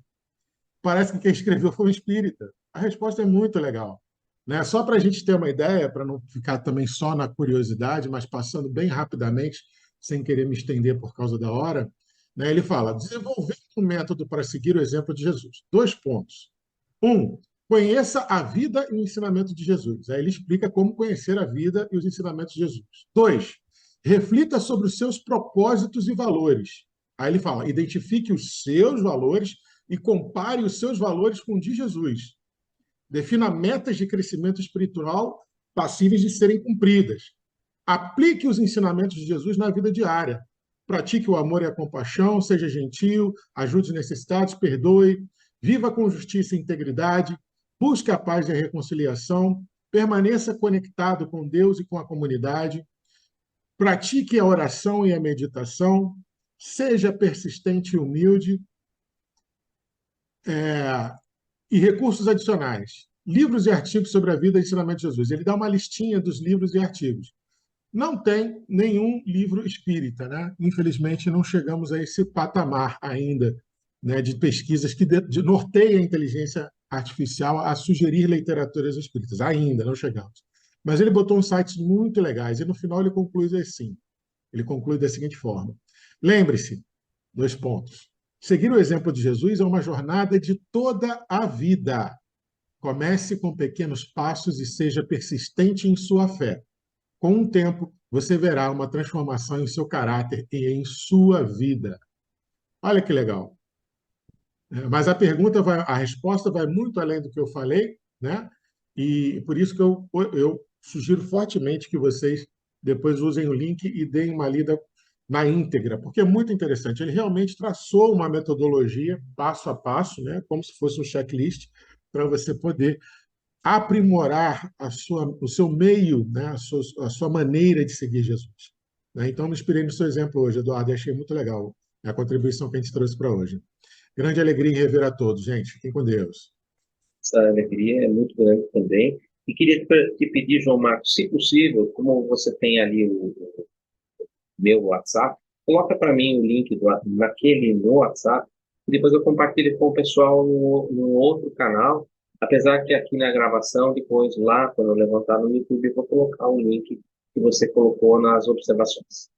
Parece que quem escreveu foi um espírita. A resposta é muito legal, né? Só para a gente ter uma ideia, para não ficar também só na curiosidade, mas passando bem rapidamente, sem querer me estender por causa da hora, né? Ele fala: desenvolver um método para seguir o exemplo de Jesus. 2 pontos. Conheça a vida e o ensinamento de Jesus. Aí ele explica como conhecer a vida e os ensinamentos de Jesus. 2, reflita sobre os seus propósitos e valores. Aí ele fala, identifique os seus valores e compare os seus valores com os de Jesus. Defina metas de crescimento espiritual passíveis de serem cumpridas. Aplique os ensinamentos de Jesus na vida diária. Pratique o amor e a compaixão, seja gentil, ajude os necessitados, perdoe, viva com justiça e integridade, busque a paz e a reconciliação, permaneça conectado com Deus e com a comunidade, pratique a oração e a meditação, seja persistente e humilde, e recursos adicionais. Livros e artigos sobre a vida e ensinamento de Jesus. Ele dá uma listinha dos livros e artigos. Não tem nenhum livro espírita, né? Infelizmente, não chegamos a esse patamar ainda, né, de pesquisas que norteia a inteligência artificial a sugerir literaturas espíritas. Ainda não chegamos. Mas ele botou uns sites muito legais e no final ele conclui assim. Ele conclui da seguinte forma: lembre-se, 2 pontos. Seguir o exemplo de Jesus é uma jornada de toda a vida. Comece com pequenos passos e seja persistente em sua fé. Com o tempo, você verá uma transformação em seu caráter e em sua vida. Olha que legal. Mas a resposta vai muito além do que eu falei, né? E por isso que eu sugiro fortemente que vocês depois usem o link e deem uma lida na íntegra, porque é muito interessante. Ele realmente traçou uma metodologia passo a passo, né? Como se fosse um checklist, para você poder aprimorar o seu meio, né? A sua maneira de seguir Jesus. Né? Então, me inspirei no seu exemplo hoje, Eduardo, e achei muito legal a contribuição que a gente trouxe para hoje. Grande alegria em rever a todos, gente. Fiquem com Deus. Essa alegria é muito grande também. E queria te pedir, João Marcos, se possível, como você tem ali o meu WhatsApp, coloca para mim o link no WhatsApp, e depois eu compartilho com o pessoal no outro canal, apesar que aqui na gravação, depois lá, quando eu levantar no YouTube, eu vou colocar o link que você colocou nas observações.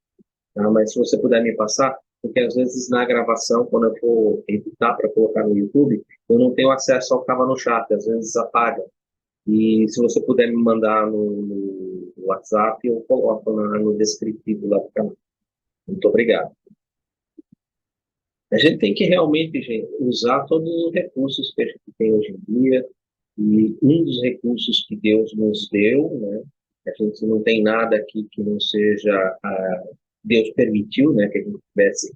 Tá? Mas se você puder me passar, porque às vezes na gravação, quando eu for editar para colocar no YouTube, eu não tenho acesso ao que estava no chat, às vezes apaga. E se você puder me mandar no WhatsApp, eu coloco no descritivo lá do canal. Muito obrigado. A gente tem que realmente, gente, usar todos os recursos que a gente tem hoje em dia, e um dos recursos que Deus nos deu, né? A gente não tem nada aqui que não seja Deus permitiu, né, que a gente tivesse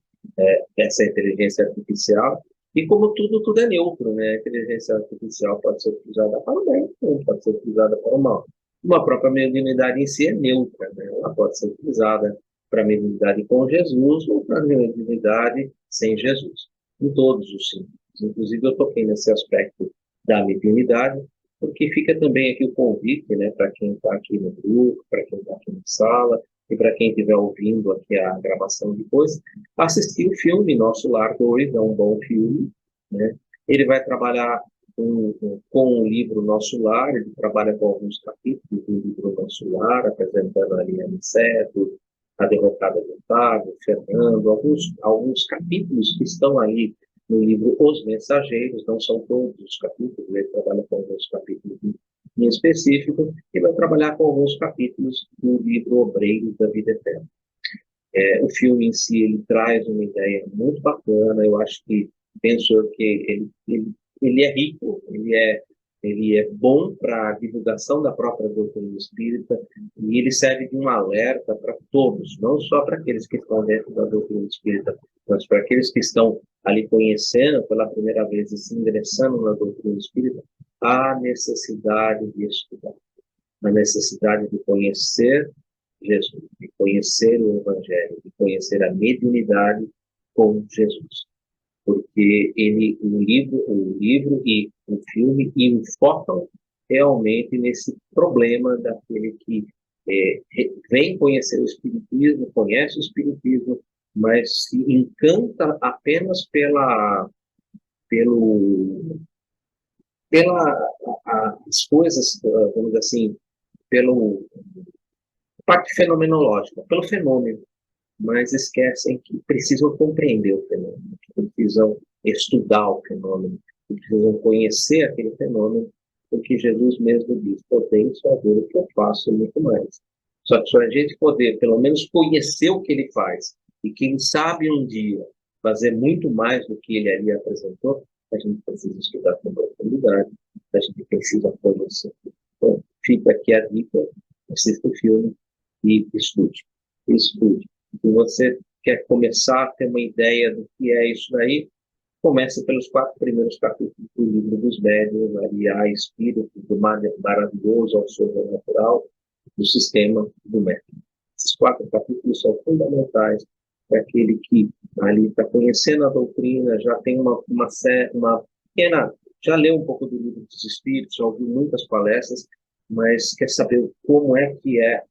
essa inteligência artificial, e como tudo é neutro, né, a inteligência artificial pode ser utilizada para o bem, pode ser utilizada para o mal. Uma própria mediunidade em si é neutra, né, ela pode ser utilizada para mediunidade com Jesus ou para mediunidade sem Jesus, em todos os sentidos. Inclusive, eu toquei nesse aspecto da mediunidade, porque fica também aqui o convite, né, para quem está aqui no grupo, para quem está aqui na sala, e para quem estiver ouvindo aqui a gravação depois, assistir o filme Nosso Lar 2, é um bom filme, né? Ele vai trabalhar com o livro Nosso Lar, ele trabalha com alguns capítulos do livro Nosso Lar, apresentando a Ariane Seto, a Derrocada do Otávio, Fernando, alguns capítulos que estão aí no livro Os Mensageiros, não são todos os capítulos, ele trabalha com alguns capítulos em específico, e vai trabalhar com alguns capítulos do livro Obreiros da Vida Eterna. O filme em si, ele traz uma ideia muito bacana, eu acho que, penso eu que ele é rico, ele é bom para a divulgação da própria doutrina espírita, e ele serve de um alerta para todos, não só para aqueles que estão dentro da doutrina espírita, mas para aqueles que estão ali conhecendo pela primeira vez e se ingressando na doutrina espírita, a necessidade de estudar, a necessidade de conhecer Jesus, de conhecer o Evangelho, de conhecer a mediunidade com Jesus. Porque o livro e o filme enfocam realmente nesse problema daquele que vem conhecer o Espiritismo, conhece o Espiritismo, mas se encanta apenas pelas coisas, vamos dizer assim, pela parte fenomenológica, pelo fenômeno, mas esquecem que precisam compreender o fenômeno, que precisam estudar o fenômeno, que precisam conhecer aquele fenômeno, porque Jesus mesmo diz, podem saber o que eu faço e muito mais. Só que se a gente poder, pelo menos, conhecer o que ele faz, e quem sabe um dia fazer muito mais do que ele ali apresentou, a gente precisa estudar com profundidade, a gente precisa conhecer. Então, fica aqui a dica, assista o filme e estude. Estude. Se você quer começar a ter uma ideia do que é isso daí, comece pelos 4 primeiros capítulos do Livro dos Médiuns, ali há espírito do maravilhoso ao sobrenatural, do sistema do método. Esses 4 capítulos são fundamentais para aquele que ali está conhecendo a doutrina, já tem uma pequena, já leu um pouco do Livro dos Espíritos, já ouviu muitas palestras, mas quer saber como é que é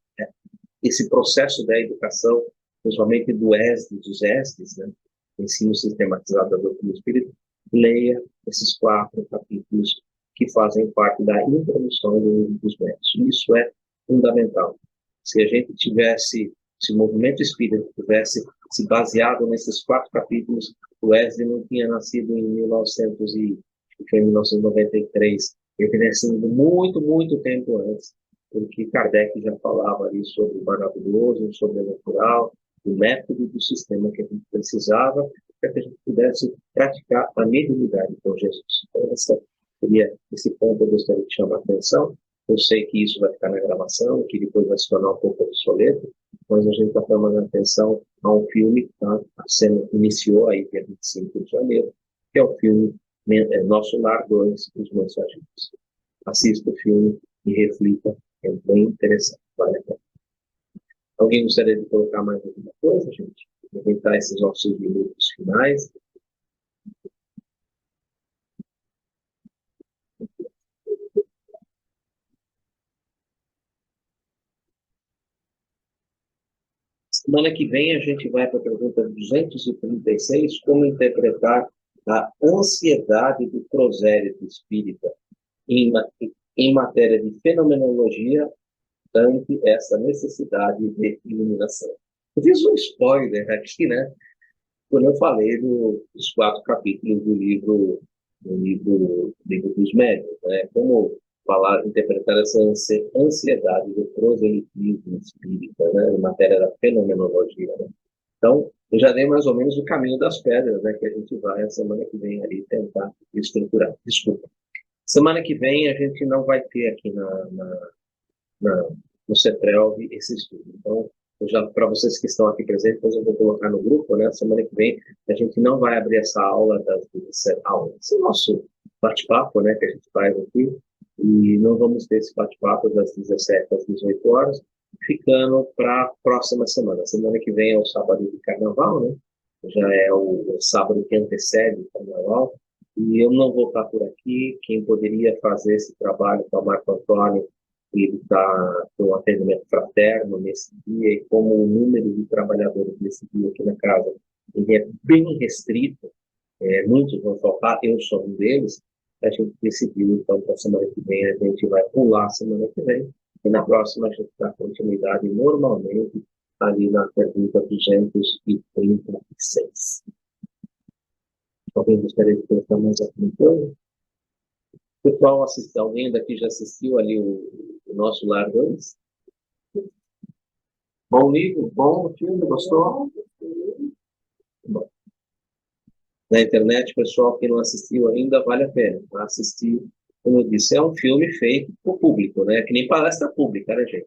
esse processo da educação, principalmente do ESD, dos ESDs, né? Ensino sistematizado da doutrina espírita, leia esses 4 capítulos que fazem parte da introdução do Livro dos Médiuns. Isso é fundamental. Se a gente tivesse, se o movimento espírita tivesse se baseado nesses 4 capítulos, o Wesley não tinha nascido em 1993, ele teria nascido muito, muito tempo antes, porque Kardec já falava ali sobre o maravilhoso, o sobrenatural, o método do sistema que a gente precisava para que a gente pudesse praticar a mediunidade com Jesus. Então, esse ponto eu gostaria de chamar a atenção. Eu sei que isso vai ficar na gravação, que depois vai se tornar um pouco obsoleto, mas a gente está chamando a atenção a um filme que tá sendo, iniciou aí dia 25 de janeiro, que é o filme Nosso Lar 2, Os Mensageiros. Assista o filme e reflita, é bem interessante, vale a pena. Alguém gostaria de colocar mais alguma coisa, gente? Aproveitar esses nossos minutos finais. Semana que vem a gente vai para a pergunta 236, como interpretar a ansiedade do prosélito espírita em matéria de fenomenologia ante essa necessidade de iluminação. Eu fiz um spoiler aqui, né? Quando eu falei dos 4 capítulos do livro dos Médiuns, né? Como interpretar essa ansiedade do proselitismo espírita, né? Em matéria da fenomenologia, né? Então, eu já dei mais ou menos o caminho das pedras, né? Que a gente vai a semana que vem ali tentar estruturar. Desculpa. Semana que vem a gente não vai ter aqui no CETRELV esse estudo. Então, para vocês que estão aqui presentes, depois eu vou colocar no grupo, né? Semana que vem a gente não vai abrir essa aula esse nosso bate-papo, né? Que a gente faz aqui, e não vamos ter esse bate-papo das 17 às 18 horas, ficando para a próxima semana. Semana que vem é o sábado de carnaval, né? Já é o sábado que antecede o carnaval, e eu não vou estar por aqui. Quem poderia fazer esse trabalho com o Marco Antônio, ele está com um atendimento fraterno nesse dia, e como o número de trabalhadores nesse dia aqui na casa ele é bem restrito, muitos vão faltar, eu sou um deles, a gente decidiu, então, para a semana que vem, a gente vai pular a semana que vem, e na próxima a gente dá continuidade normalmente ali na pergunta 236. Alguém gostaria de colocar mais alguma coisa? Pessoal, alguém daqui já assistiu ali o Nosso Lar 2? Bom livro, bom filme, gostou? Bom. Na internet, pessoal que não assistiu ainda, vale a pena assistir. Como eu disse, é um filme feito por público, né? Que nem palestra pública, né, gente?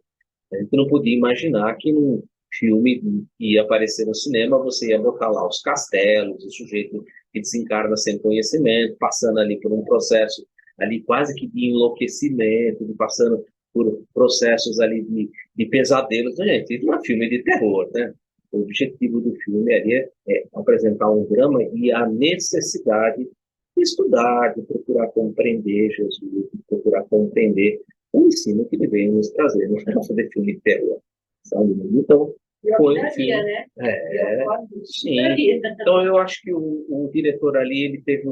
A gente não podia imaginar que num filme que ia aparecer no cinema, você ia botar lá os castelos, o sujeito que desencarna sem conhecimento, passando ali por um processo ali quase que de enlouquecimento, passando por processos ali de pesadelos. Gente, isso não é filme de terror, né? O objetivo do filme ali é apresentar um drama e a necessidade de estudar, de procurar compreender Jesus, de procurar compreender o ensino que ele veio nos trazer, não é fazer filme de terror, sabe? Então, foi um filme... né? Sim. Então, eu acho que o diretor ali, ele teve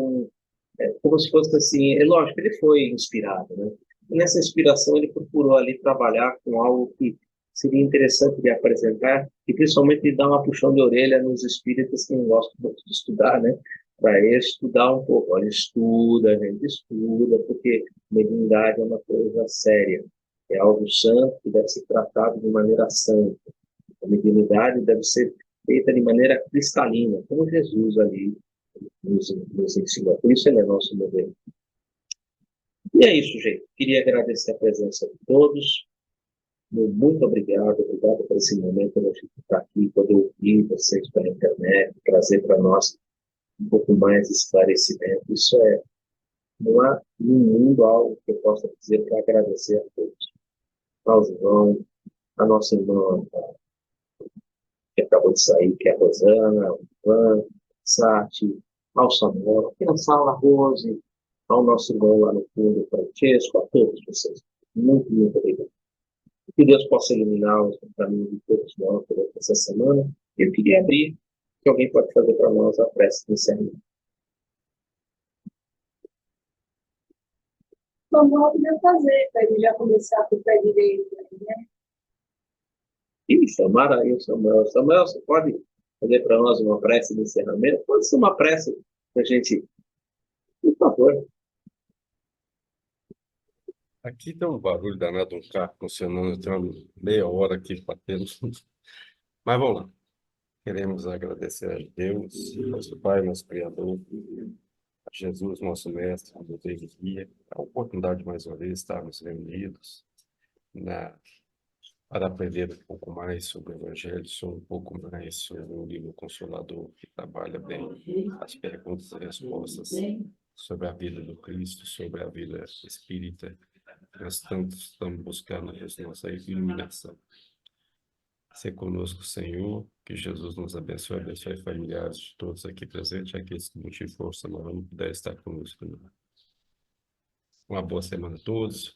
como se fosse assim, lógico, ele foi inspirado, né? E nessa inspiração ele procurou ali trabalhar com algo que seria interessante de apresentar e principalmente de dar uma puxão de orelha nos espíritas que não gostam muito de estudar, né? Para estudar um pouco. Olha, estuda, gente, estuda, porque mediunidade é uma coisa séria. É algo santo que deve ser tratado de maneira santa. A mediunidade deve ser feita de maneira cristalina, como Jesus ali nos ensinou. Por isso ele é nosso modelo. E é isso, gente. Queria agradecer a presença de todos. Muito obrigado por esse momento da gente estar aqui, poder ouvir vocês pela internet, trazer para nós um pouco mais de esclarecimento. Isso não há no mundo algo que eu possa dizer para agradecer a todos. Ao João, a nossa irmã que acabou de sair, que é a Rosana, o Ivan, Sati, ao Samuel, aqui na sala, Rose, ao nosso irmão lá no fundo, Francesco, a todos vocês. Muito, muito obrigado. Que Deus possa iluminá-los no caminho de todos nós durante essa semana. Eu queria abrir, que alguém pode fazer para nós a prece de encerramento. Então, vamos poder fazer, para ele já começar com o pé direito, né? E chamaram aí o Samuel. Samuel, você pode fazer para nós uma prece de encerramento? Pode ser uma prece para a gente, por favor. Aqui tem um barulho danado, um carro funcionando, tem uma meia hora aqui batendo. Mas vamos lá. Queremos agradecer a Deus, nosso Pai, nosso Criador, a Jesus, nosso Mestre, nosso Deus e guia, a oportunidade mais uma vez de estarmos reunidos para aprender um pouco mais sobre o Evangelho, sobre um pouco mais sobre o livro Consolador, que trabalha bem as perguntas e respostas sobre a vida do Cristo, sobre a vida espírita. Nós tanto estamos buscando a nossa iluminação. Ser conosco, Senhor, que Jesus nos abençoe familiares de todos aqui presentes, aqueles que não tiverem força, mas não puder estar conosco. Uma boa semana a todos,